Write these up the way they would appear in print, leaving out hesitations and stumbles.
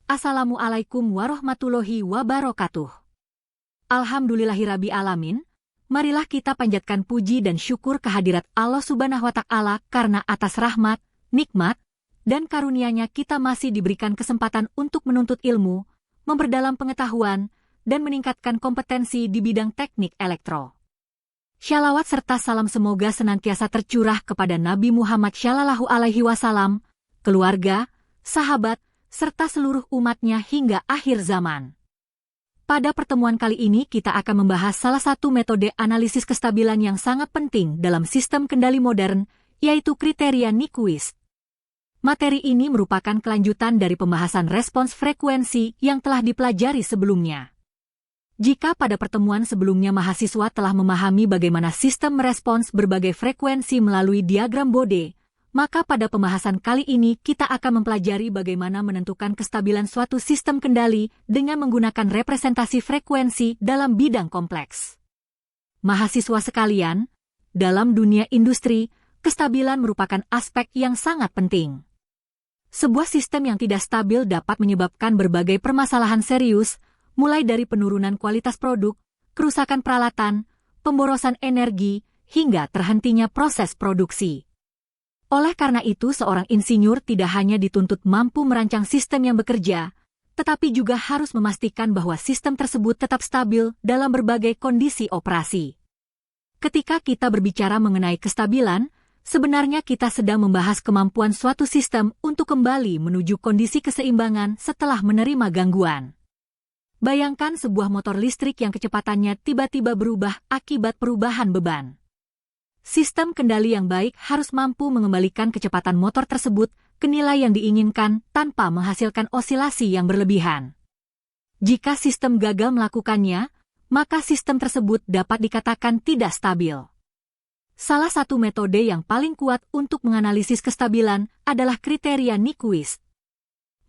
Assalamualaikum warahmatullahi wabarakatuh. Alhamdulillahirabbil alamin. Marilah kita panjatkan puji dan syukur kehadirat Allah Subhanahu wa Ta'ala karena atas rahmat, nikmat, dan karunia-Nya kita masih diberikan kesempatan untuk menuntut ilmu, memperdalam pengetahuan, dan meningkatkan kompetensi di bidang teknik elektro. Shalawat serta salam semoga senantiasa tercurah kepada Nabi Muhammad Shallallahu Alaihi Wasallam, keluarga, sahabat, serta seluruh umatnya hingga akhir zaman. Pada pertemuan kali ini kita akan membahas salah satu metode analisis kestabilan yang sangat penting dalam sistem kendali modern, yaitu kriteria Nyquist. Materi ini merupakan kelanjutan dari pembahasan respons frekuensi yang telah dipelajari sebelumnya. Jika pada pertemuan sebelumnya mahasiswa telah memahami bagaimana sistem merespons berbagai frekuensi melalui diagram Bode, maka pada pembahasan kali ini kita akan mempelajari bagaimana menentukan kestabilan suatu sistem kendali dengan menggunakan representasi frekuensi dalam bidang kompleks. Mahasiswa sekalian, dalam dunia industri, kestabilan merupakan aspek yang sangat penting. Sebuah sistem yang tidak stabil dapat menyebabkan berbagai permasalahan serius, mulai dari penurunan kualitas produk, kerusakan peralatan, pemborosan energi, hingga terhentinya proses produksi. Oleh karena itu, seorang insinyur tidak hanya dituntut mampu merancang sistem yang bekerja, tetapi juga harus memastikan bahwa sistem tersebut tetap stabil dalam berbagai kondisi operasi. Ketika kita berbicara mengenai kestabilan, sebenarnya kita sedang membahas kemampuan suatu sistem untuk kembali menuju kondisi keseimbangan setelah menerima gangguan. Bayangkan sebuah motor listrik yang kecepatannya tiba-tiba berubah akibat perubahan beban. Sistem kendali yang baik harus mampu mengembalikan kecepatan motor tersebut ke nilai yang diinginkan tanpa menghasilkan osilasi yang berlebihan. Jika sistem gagal melakukannya, maka sistem tersebut dapat dikatakan tidak stabil. Salah satu metode yang paling kuat untuk menganalisis kestabilan adalah kriteria Nyquist.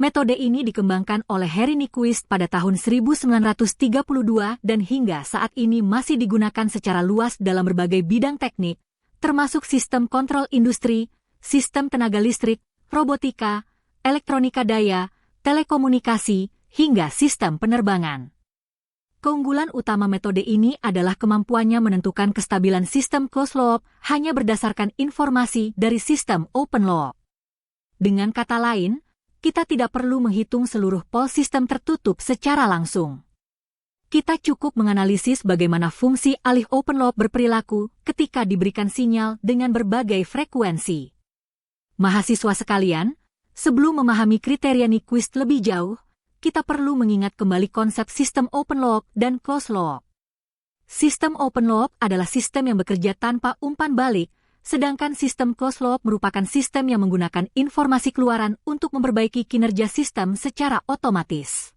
Metode ini dikembangkan oleh Harry Nyquist pada tahun 1932 dan hingga saat ini masih digunakan secara luas dalam berbagai bidang teknik, termasuk sistem kontrol industri, sistem tenaga listrik, robotika, elektronika daya, telekomunikasi, hingga sistem penerbangan. Keunggulan utama metode ini adalah kemampuannya menentukan kestabilan sistem closed loop hanya berdasarkan informasi dari sistem open loop. Dengan kata lain, kita tidak perlu menghitung seluruh pol sistem tertutup secara langsung. Kita cukup menganalisis bagaimana fungsi alih open loop berperilaku ketika diberikan sinyal dengan berbagai frekuensi. Mahasiswa sekalian, sebelum memahami kriteria Nyquist lebih jauh, kita perlu mengingat kembali konsep sistem open loop dan closed loop. Sistem open loop adalah sistem yang bekerja tanpa umpan balik, sedangkan sistem closed loop merupakan sistem yang menggunakan informasi keluaran untuk memperbaiki kinerja sistem secara otomatis.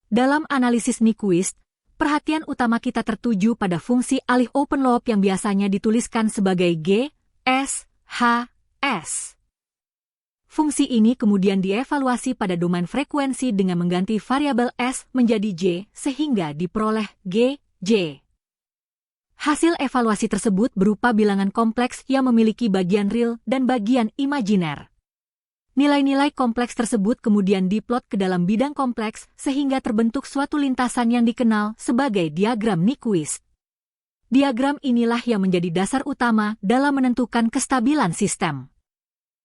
Dalam analisis Nyquist, perhatian utama kita tertuju pada fungsi alih open loop yang biasanya dituliskan sebagai G, S, H, S. Fungsi ini kemudian dievaluasi pada domain frekuensi dengan mengganti variabel S menjadi J sehingga diperoleh G, J. Hasil evaluasi tersebut berupa bilangan kompleks yang memiliki bagian real dan bagian imajiner. Nilai-nilai kompleks tersebut kemudian diplot ke dalam bidang kompleks sehingga terbentuk suatu lintasan yang dikenal sebagai diagram Nyquist. Diagram inilah yang menjadi dasar utama dalam menentukan kestabilan sistem.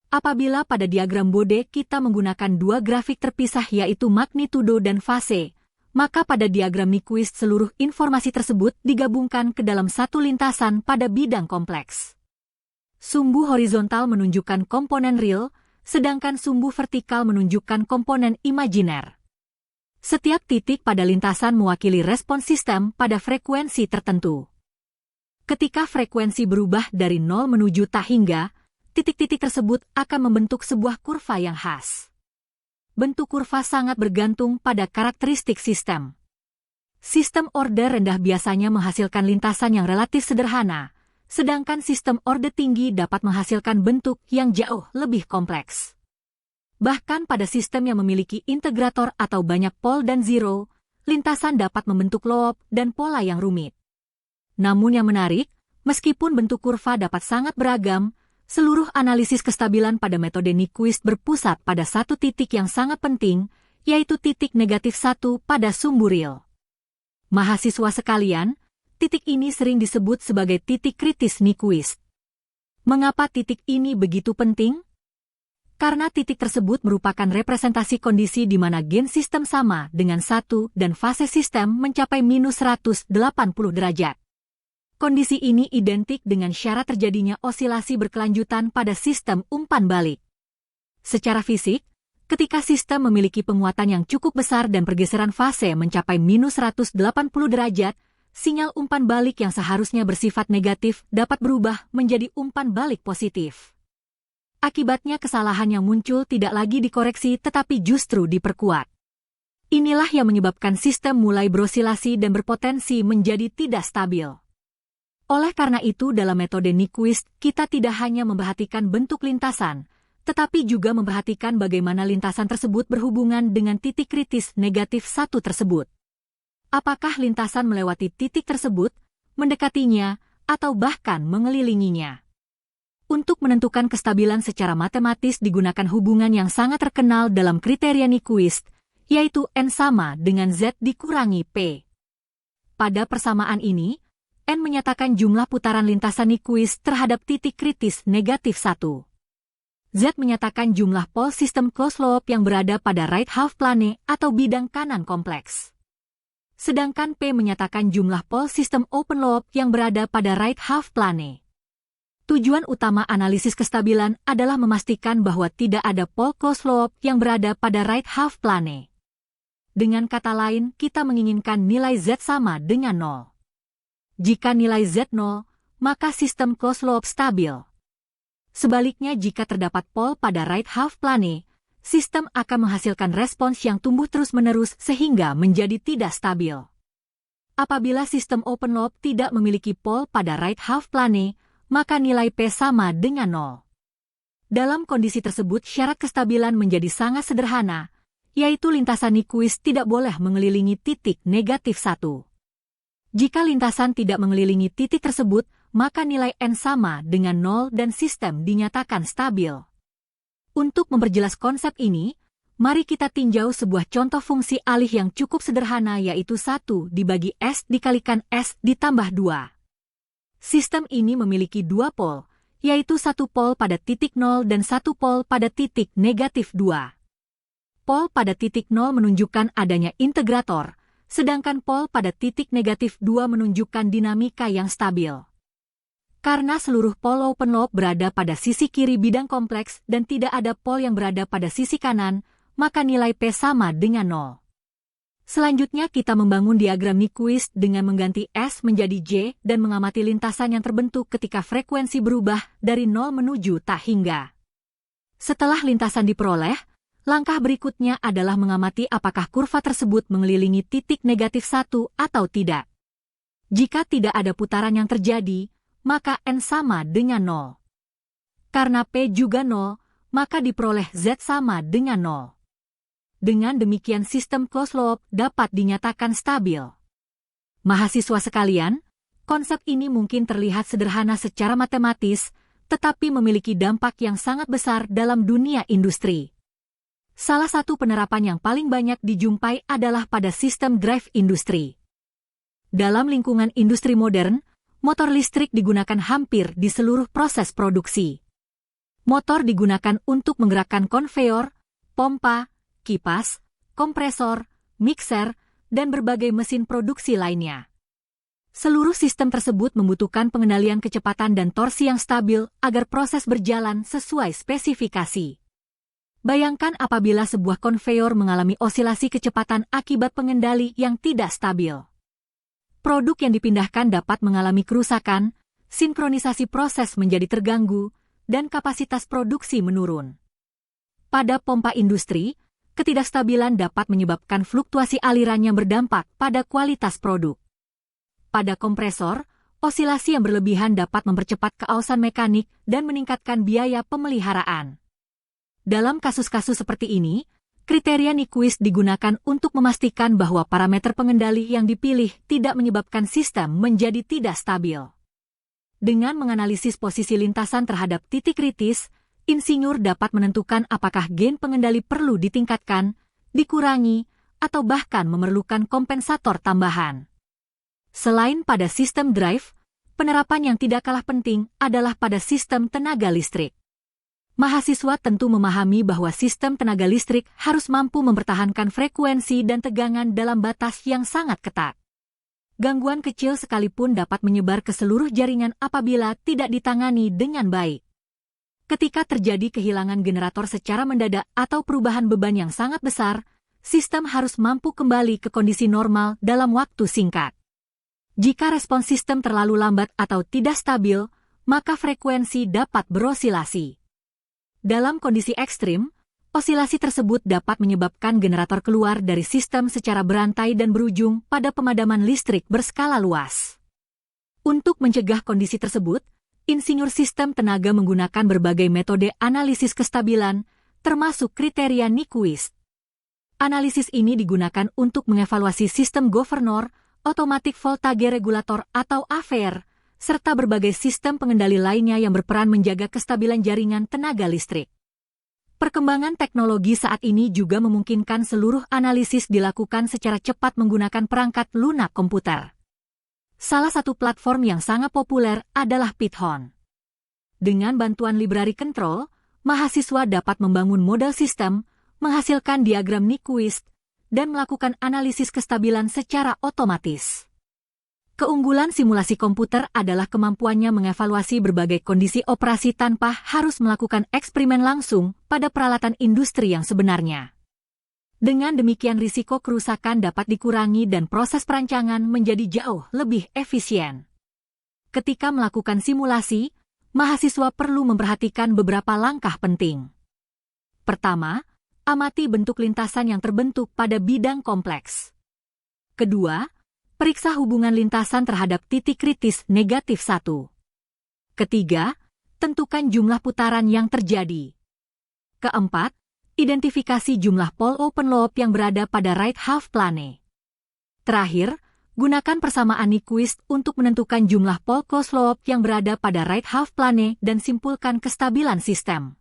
Apabila pada diagram Bode kita menggunakan dua grafik terpisah yaitu magnitudo dan fase, maka pada diagram Nyquist seluruh informasi tersebut digabungkan ke dalam satu lintasan pada bidang kompleks. Sumbu horizontal menunjukkan komponen real, sedangkan sumbu vertikal menunjukkan komponen imajiner. Setiap titik pada lintasan mewakili respons sistem pada frekuensi tertentu. Ketika frekuensi berubah dari 0 menuju tak hingga, titik-titik tersebut akan membentuk sebuah kurva yang khas. Bentuk kurva sangat bergantung pada karakteristik sistem. Sistem order rendah biasanya menghasilkan lintasan yang relatif sederhana, sedangkan sistem orde tinggi dapat menghasilkan bentuk yang jauh lebih kompleks. Bahkan pada sistem yang memiliki integrator atau banyak pol dan zero, lintasan dapat membentuk loop dan pola yang rumit. Namun yang menarik, meskipun bentuk kurva dapat sangat beragam, seluruh analisis kestabilan pada metode Nyquist berpusat pada satu titik yang sangat penting, yaitu titik negatif 1 pada sumbu real. Mahasiswa sekalian, titik ini sering disebut sebagai titik kritis Nyquist. Mengapa titik ini begitu penting? Karena titik tersebut merupakan representasi kondisi di mana gain sistem sama dengan 1 dan fase sistem mencapai minus 180 derajat. Kondisi ini identik dengan syarat terjadinya osilasi berkelanjutan pada sistem umpan balik. Secara fisik, ketika sistem memiliki penguatan yang cukup besar dan pergeseran fase mencapai minus 180 derajat, sinyal umpan balik yang seharusnya bersifat negatif dapat berubah menjadi umpan balik positif. Akibatnya kesalahan yang muncul tidak lagi dikoreksi tetapi justru diperkuat. Inilah yang menyebabkan sistem mulai berosilasi dan berpotensi menjadi tidak stabil. Oleh karena itu dalam metode Nyquist, kita tidak hanya memperhatikan bentuk lintasan, tetapi juga memperhatikan bagaimana lintasan tersebut berhubungan dengan titik kritis negatif 1 tersebut. Apakah lintasan melewati titik tersebut, mendekatinya, atau bahkan mengelilinginya? Untuk menentukan kestabilan secara matematis digunakan hubungan yang sangat terkenal dalam kriteria Nyquist, yaitu N sama dengan Z dikurangi P. Pada persamaan ini, N menyatakan jumlah putaran lintasan Nyquist terhadap titik kritis negatif 1. Z menyatakan jumlah pol sistem closed loop yang berada pada right half plane atau bidang kanan kompleks. Sedangkan P menyatakan jumlah pol sistem open loop yang berada pada right half plane. Tujuan utama analisis kestabilan adalah memastikan bahwa tidak ada pol closed loop yang berada pada right half plane. Dengan kata lain, kita menginginkan nilai Z sama dengan 0. Jika nilai Z 0, maka sistem closed loop stabil. Sebaliknya jika terdapat pol pada right half plane, sistem akan menghasilkan respons yang tumbuh terus-menerus sehingga menjadi tidak stabil. Apabila sistem open loop tidak memiliki pol pada right half plane, maka nilai P sama dengan 0. Dalam kondisi tersebut syarat kestabilan menjadi sangat sederhana, yaitu lintasan Nyquist tidak boleh mengelilingi titik negatif 1. Jika lintasan tidak mengelilingi titik tersebut, maka nilai N sama dengan 0 dan sistem dinyatakan stabil. Untuk memperjelas konsep ini, mari kita tinjau sebuah contoh fungsi alih yang cukup sederhana yaitu 1 dibagi S dikalikan S ditambah 2. Sistem ini memiliki 2 pol, yaitu 1 pol pada titik 0 dan 1 pol pada titik negatif 2. Pol pada titik 0 menunjukkan adanya integrator, sedangkan pol pada titik negatif 2 menunjukkan dinamika yang stabil. Karena seluruh pol open loop berada pada sisi kiri bidang kompleks dan tidak ada pol yang berada pada sisi kanan, maka nilai P sama dengan 0. Selanjutnya kita membangun diagram Nyquist dengan mengganti S menjadi J dan mengamati lintasan yang terbentuk ketika frekuensi berubah dari 0 menuju tak hingga. Setelah lintasan diperoleh, langkah berikutnya adalah mengamati apakah kurva tersebut mengelilingi titik negatif 1 atau tidak. Jika tidak ada putaran yang terjadi, maka N sama dengan 0. Karena P juga 0, maka diperoleh Z sama dengan 0. Dengan demikian sistem closed loop dapat dinyatakan stabil. Mahasiswa sekalian, konsep ini mungkin terlihat sederhana secara matematis, tetapi memiliki dampak yang sangat besar dalam dunia industri. Salah satu penerapan yang paling banyak dijumpai adalah pada sistem drive industri. Dalam lingkungan industri modern, motor listrik digunakan hampir di seluruh proses produksi. Motor digunakan untuk menggerakkan konveyor, pompa, kipas, kompresor, mixer, dan berbagai mesin produksi lainnya. Seluruh sistem tersebut membutuhkan pengendalian kecepatan dan torsi yang stabil agar proses berjalan sesuai spesifikasi. Bayangkan apabila sebuah konveyor mengalami osilasi kecepatan akibat pengendali yang tidak stabil. Produk yang dipindahkan dapat mengalami kerusakan, sinkronisasi proses menjadi terganggu, dan kapasitas produksi menurun. Pada pompa industri, ketidakstabilan dapat menyebabkan fluktuasi aliran yang berdampak pada kualitas produk. Pada kompresor, osilasi yang berlebihan dapat mempercepat keausan mekanik dan meningkatkan biaya pemeliharaan. Dalam kasus-kasus seperti ini, kriteria Nyquist digunakan untuk memastikan bahwa parameter pengendali yang dipilih tidak menyebabkan sistem menjadi tidak stabil. Dengan menganalisis posisi lintasan terhadap titik kritis, insinyur dapat menentukan apakah gain pengendali perlu ditingkatkan, dikurangi, atau bahkan memerlukan kompensator tambahan. Selain pada sistem drive, penerapan yang tidak kalah penting adalah pada sistem tenaga listrik. Mahasiswa tentu memahami bahwa sistem tenaga listrik harus mampu mempertahankan frekuensi dan tegangan dalam batas yang sangat ketat. Gangguan kecil sekalipun dapat menyebar ke seluruh jaringan apabila tidak ditangani dengan baik. Ketika terjadi kehilangan generator secara mendadak atau perubahan beban yang sangat besar, sistem harus mampu kembali ke kondisi normal dalam waktu singkat. Jika respons sistem terlalu lambat atau tidak stabil, maka frekuensi dapat berosilasi. Dalam kondisi ekstrim, osilasi tersebut dapat menyebabkan generator keluar dari sistem secara berantai dan berujung pada pemadaman listrik berskala luas. Untuk mencegah kondisi tersebut, insinyur sistem tenaga menggunakan berbagai metode analisis kestabilan, termasuk kriteria Nyquist. Analisis ini digunakan untuk mengevaluasi sistem governor, automatic voltage regulator atau AVR, serta berbagai sistem pengendali lainnya yang berperan menjaga kestabilan jaringan tenaga listrik. Perkembangan teknologi saat ini juga memungkinkan seluruh analisis dilakukan secara cepat menggunakan perangkat lunak komputer. Salah satu platform yang sangat populer adalah Python. Dengan bantuan library control, mahasiswa dapat membangun model sistem, menghasilkan diagram Nyquist, dan melakukan analisis kestabilan secara otomatis. Keunggulan simulasi komputer adalah kemampuannya mengevaluasi berbagai kondisi operasi tanpa harus melakukan eksperimen langsung pada peralatan industri yang sebenarnya. Dengan demikian risiko kerusakan dapat dikurangi dan proses perancangan menjadi jauh lebih efisien. Ketika melakukan simulasi, mahasiswa perlu memperhatikan beberapa langkah penting. Pertama, amati bentuk lintasan yang terbentuk pada bidang kompleks. Kedua, periksa hubungan lintasan terhadap titik kritis -1. Ketiga, tentukan jumlah putaran yang terjadi. Keempat, identifikasi jumlah pole open loop yang berada pada right half plane. Terakhir, gunakan persamaan Nyquist untuk menentukan jumlah pole close loop yang berada pada right half plane dan simpulkan kestabilan sistem.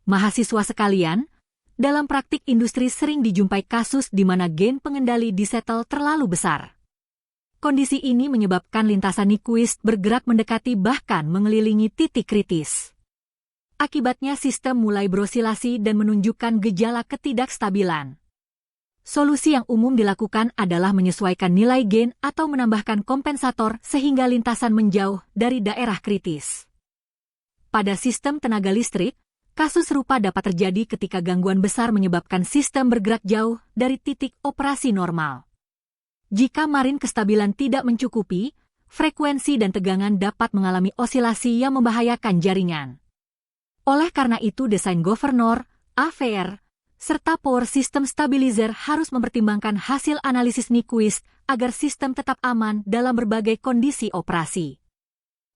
Mahasiswa sekalian, dalam praktik industri sering dijumpai kasus di mana gain pengendali disetel terlalu besar. Kondisi ini menyebabkan lintasan Nyquist bergerak mendekati bahkan mengelilingi titik kritis. Akibatnya sistem mulai berosilasi dan menunjukkan gejala ketidakstabilan. Solusi yang umum dilakukan adalah menyesuaikan nilai gain atau menambahkan kompensator sehingga lintasan menjauh dari daerah kritis. Pada sistem tenaga listrik, kasus serupa dapat terjadi ketika gangguan besar menyebabkan sistem bergerak jauh dari titik operasi normal. Jika margin kestabilan tidak mencukupi, frekuensi dan tegangan dapat mengalami osilasi yang membahayakan jaringan. Oleh karena itu desain governor, AVR, serta power system stabilizer harus mempertimbangkan hasil analisis Nyquist agar sistem tetap aman dalam berbagai kondisi operasi.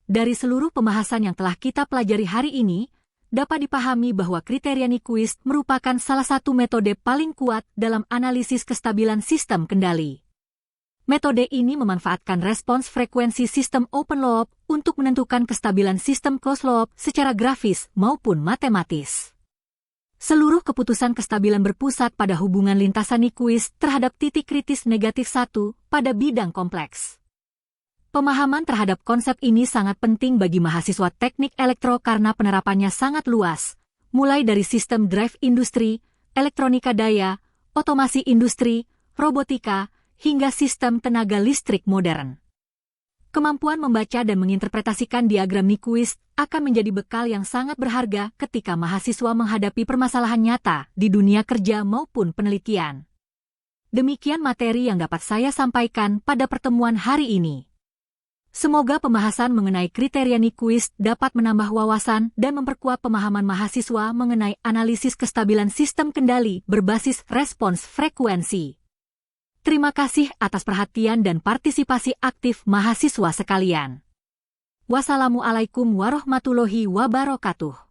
Dari seluruh pembahasan yang telah kita pelajari hari ini, dapat dipahami bahwa kriteria Nyquist merupakan salah satu metode paling kuat dalam analisis kestabilan sistem kendali. Metode ini memanfaatkan respons frekuensi sistem open loop untuk menentukan kestabilan sistem closed loop secara grafis maupun matematis. Seluruh keputusan kestabilan berpusat pada hubungan lintasan Nyquist terhadap titik kritis -1 pada bidang kompleks. Pemahaman terhadap konsep ini sangat penting bagi mahasiswa teknik elektro karena penerapannya sangat luas, mulai dari sistem drive industri, elektronika daya, otomasi industri, robotika, hingga sistem tenaga listrik modern. Kemampuan membaca dan menginterpretasikan diagram Nyquist akan menjadi bekal yang sangat berharga ketika mahasiswa menghadapi permasalahan nyata di dunia kerja maupun penelitian. Demikian materi yang dapat saya sampaikan pada pertemuan hari ini. Semoga pembahasan mengenai kriteria Nyquist dapat menambah wawasan dan memperkuat pemahaman mahasiswa mengenai analisis kestabilan sistem kendali berbasis respons frekuensi. Terima kasih atas perhatian dan partisipasi aktif mahasiswa sekalian. Wassalamualaikum warahmatullahi wabarakatuh.